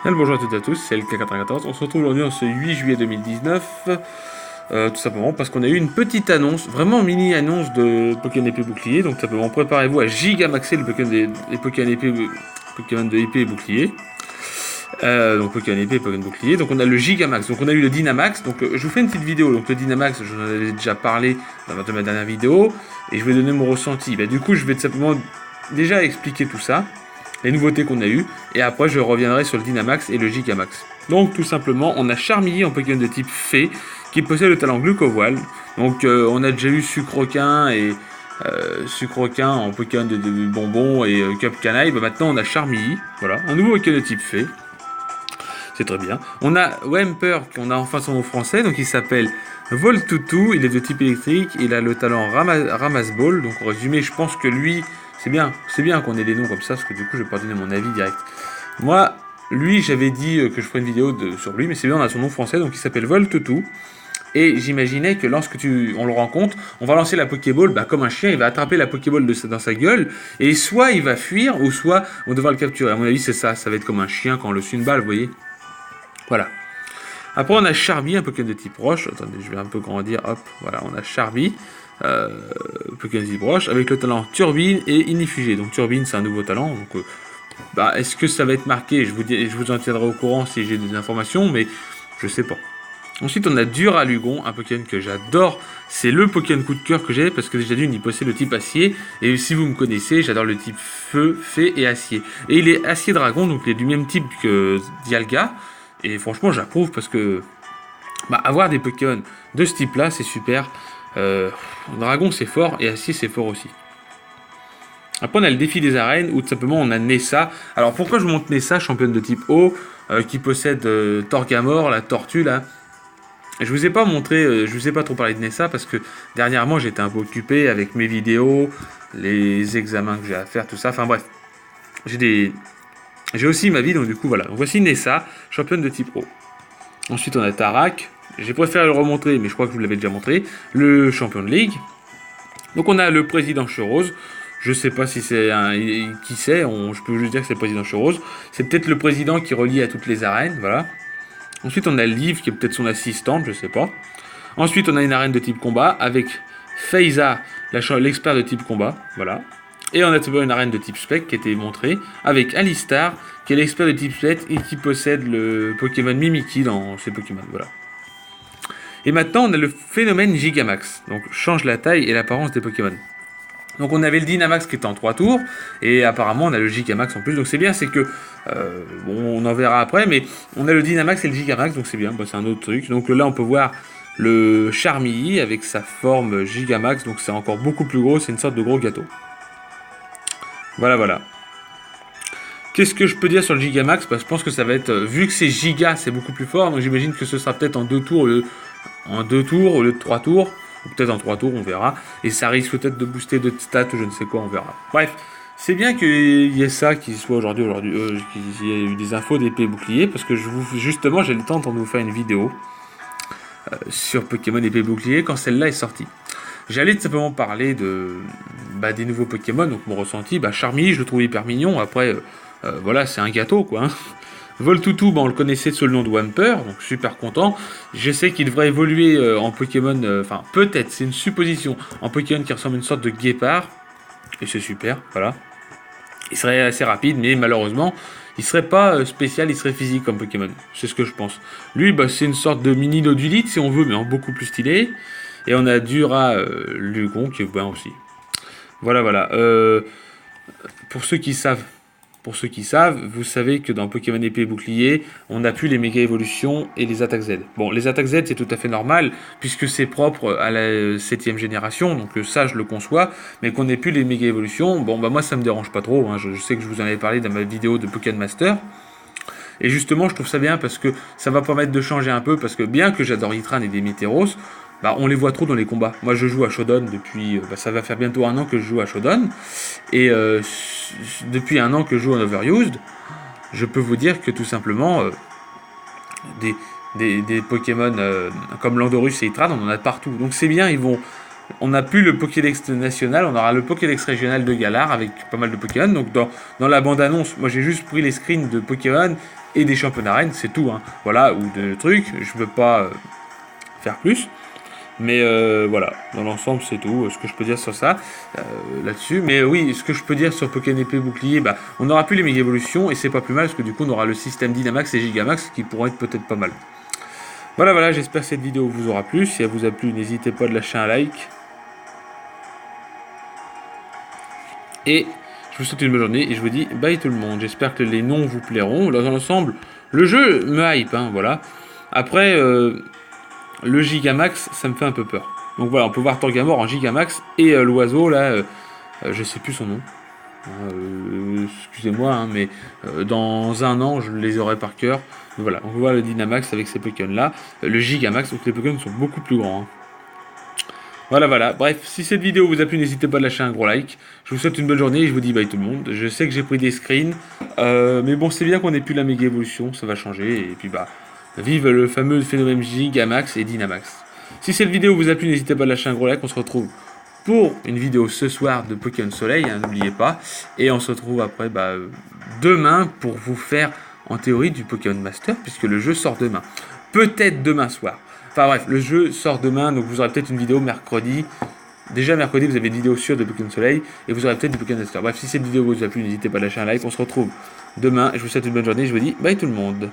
Bien le bonjour à toutes et à tous, c'est LK94. On se retrouve aujourd'hui en ce 8 juillet 2019. Tout simplement parce qu'on a eu une petite annonce, vraiment mini annonce de Pokémon épée bouclier. Donc simplement préparez-vous à gigamaxer le Pokémon des Pokémon épée, Pokémon de épée et bouclier. Donc Pokémon épée et Pokémon bouclier. Donc on a le Gigamax, donc on a eu le Dynamax. Donc je vous fais une petite vidéo. Donc le Dynamax, j'en avais déjà parlé dans ma dernière vidéo et je vais donner mon ressenti. Du coup, je vais tout simplement déjà expliquer tout ça, les nouveautés qu'on a eues, et après je reviendrai sur le Dynamax et le Gigamax. Donc tout simplement, on a Charmilly en Pokémon de type Fée, qui possède le talent Glucovoile. Donc on a déjà eu Sucroquin et Sucroquin en Pokémon de bonbons et Cup Canaille. Maintenant on a Charmilly, voilà, un nouveau Pokémon de type Fée. C'est très bien. On a Wemper, qu'on a enfin son nom français, donc il s'appelle Voltutu, il est de type électrique, il a le talent Ramasse-Ball, donc en résumé, je pense que lui, c'est bien qu'on ait des noms comme ça, parce que du coup, je vais pas donner mon avis direct. Moi, lui, j'avais dit que je ferais une vidéo sur lui, mais c'est bien, on a son nom français, donc il s'appelle Voltutu. Et j'imaginais que lorsque on le rencontre, on va lancer la Pokéball, comme un chien, il va attraper la Pokéball dans sa gueule, et soit il va fuir, ou soit on devra le capturer. À mon avis, c'est ça va être comme un chien quand on le suit une balle, vous voyez. Voilà. Après, on a Charby, un Pokémon de type roche. Attendez, je vais un peu grandir. Hop, voilà, on a Charby, Pokémon de type roche, avec le talent Turbine et Inifugé. Donc, Turbine, c'est un nouveau talent. Donc, est-ce que ça va être marqué? Je vous en tiendrai au courant si j'ai des informations, mais je sais pas. Ensuite, on a Duralugon, un Pokémon que j'adore. C'est le Pokémon coup de cœur que j'ai parce que déjà d'une, il possède le type acier. Et si vous me connaissez, j'adore le type feu, fée et acier. Et il est acier dragon, donc il est du même type que Dialga. Et franchement, j'approuve parce que avoir des Pokémon de ce type-là, c'est super. Dragon, c'est fort et Acier, c'est fort aussi. Après, on a le défi des arènes où tout simplement on a Nessa. Alors, pourquoi je monte Nessa, championne de type eau, qui possède Torgamor, la tortue là. Je vous ai pas montré, je vous ai pas trop parlé de Nessa parce que dernièrement j'étais un peu occupé avec mes vidéos, les examens que j'ai à faire, tout ça. Enfin bref, j'ai aussi ma vie, donc du coup voilà. Donc voici Nessa, championne de type eau. Ensuite on a Tarak, j'ai préféré le remontrer, mais je crois que je vous l'avais déjà montré, le champion de ligue. Donc on a le président Churose, je sais pas si c'est qui c'est, je peux juste dire que c'est le président Churose. C'est peut-être le président qui relie à toutes les arènes, voilà. Ensuite on a Liv qui est peut-être son assistante, je sais pas. Ensuite on a une arène de type combat avec Feiza, l'expert de type combat, voilà. Et on a une arène de type spec qui a été montrée avec Alistar, qui est l'expert de type spec et qui possède le Pokémon Mimikyu dans ses Pokémon. Voilà. Et maintenant, on a le phénomène Gigamax. Donc, change la taille et l'apparence des Pokémon. Donc, on avait le Dynamax qui était en 3 tours, et apparemment, on a le Gigamax en plus. Donc, c'est bien, c'est que, on en verra après, mais on a le Dynamax et le Gigamax, donc c'est bien, c'est un autre truc. Donc là, on peut voir le Charmilly avec sa forme Gigamax, donc c'est encore beaucoup plus gros, c'est une sorte de gros gâteau. Voilà. Qu'est-ce que je peux dire sur le Gigamax? Je pense que ça va être, vu que c'est giga, c'est beaucoup plus fort, donc j'imagine que ce sera peut-être en 2 tours au lieu de 3 tours, ou peut-être en 3 tours, on verra, et ça risque peut-être de booster d'autres stats ou je ne sais quoi, on verra. Bref, c'est bien qu'il y ait ça qui soit aujourd'hui, qu'il y ait eu des infos d'épée bouclier, parce que justement j'ai le temps de vous faire une vidéo sur Pokémon épée bouclier quand celle-là est sortie. J'allais tout simplement parler des nouveaux Pokémon, donc mon ressenti, Charmilly, je le trouve hyper mignon, après, voilà, c'est un gâteau, quoi. Hein. Voltutu, on le connaissait sous le nom de Wamper, donc super content. Je sais qu'il devrait évoluer en Pokémon, peut-être, c'est une supposition, en Pokémon qui ressemble à une sorte de guépard, et c'est super, voilà. Il serait assez rapide, mais malheureusement, il serait pas spécial, il serait physique comme Pokémon, c'est ce que je pense. Lui, c'est une sorte de mini Nodulite, si on veut, mais en beaucoup plus stylé. Et on a Duralugon qui est bien aussi. Voilà. Pour ceux qui savent, vous savez que dans Pokémon épée et bouclier, on n'a plus les méga évolutions et les attaques Z. Bon, les attaques Z c'est tout à fait normal puisque c'est propre à la 7ème génération, donc ça je le conçois, mais qu'on n'ait plus les méga évolutions, moi ça me dérange pas trop. Hein. Je sais que je vous en avais parlé dans ma vidéo de Pokémon Master. Et justement, je trouve ça bien parce que ça va permettre de changer un peu, parce que bien que j'adore Itran et Démétéros, on les voit trop dans les combats. Moi, je joue à Shodan depuis... ça va faire bientôt 1 an que je joue à Shodan. Et depuis 1 an que je joue en Overused, je peux vous dire que tout simplement, des Pokémon comme Landorus et Itran, on en a partout. Donc c'est bien, ils vont On n'a plus le Pokédex national, on aura le Pokédex régional de Galar avec pas mal de Pokémon. Donc dans la bande-annonce, moi j'ai juste pris les screens de Pokémon et des championnats reines, c'est tout. Hein. Voilà, ou de trucs, je veux pas faire plus. Mais voilà, dans l'ensemble c'est tout ce que je peux dire sur ça, là-dessus. Mais oui, ce que je peux dire sur Pokémon épée bouclier, bah, on n'aura plus les méga évolutions et c'est pas plus mal parce que du coup on aura le système Dynamax et Gigamax qui pourront être peut-être pas mal. Voilà, j'espère que cette vidéo vous aura plu. Si elle vous a plu, n'hésitez pas à lâcher un like. Et je vous souhaite une bonne journée et je vous dis bye tout le monde. J'espère que les noms vous plairont. Dans l'ensemble, le jeu me hype, hein, voilà. Après, le Gigamax, ça me fait un peu peur. Donc voilà, on peut voir Torgamor en Gigamax et l'oiseau là, je sais plus son nom. Excusez-moi, hein, mais dans un an, je les aurai par cœur. Donc voilà, on voit le Dynamax avec ces Pokémon là. Le Gigamax, donc les Pokémon sont beaucoup plus grands. Hein. Voilà. Bref, si cette vidéo vous a plu, n'hésitez pas à lâcher un gros like. Je vous souhaite une bonne journée et je vous dis bye tout le monde. Je sais que j'ai pris des screens, mais bon, c'est bien qu'on ait plus la méga évolution, ça va changer. Et puis bah, vive le fameux phénomène Gigamax et Dynamax. Si cette vidéo vous a plu, n'hésitez pas à lâcher un gros like. On se retrouve pour une vidéo ce soir de Pokémon Soleil, hein, n'oubliez pas. Et on se retrouve après demain pour vous faire en théorie du Pokémon Master, puisque le jeu sort demain. Peut-être demain soir. Enfin bref, le jeu sort demain, donc vous aurez peut-être une vidéo mercredi. Déjà mercredi, vous avez une vidéo sûre de Pokémon Soleil, et vous aurez peut-être du Pokémon Master. Bref, si cette vidéo vous a plu, n'hésitez pas à lâcher un like. On se retrouve demain, je vous souhaite une bonne journée, je vous dis bye tout le monde.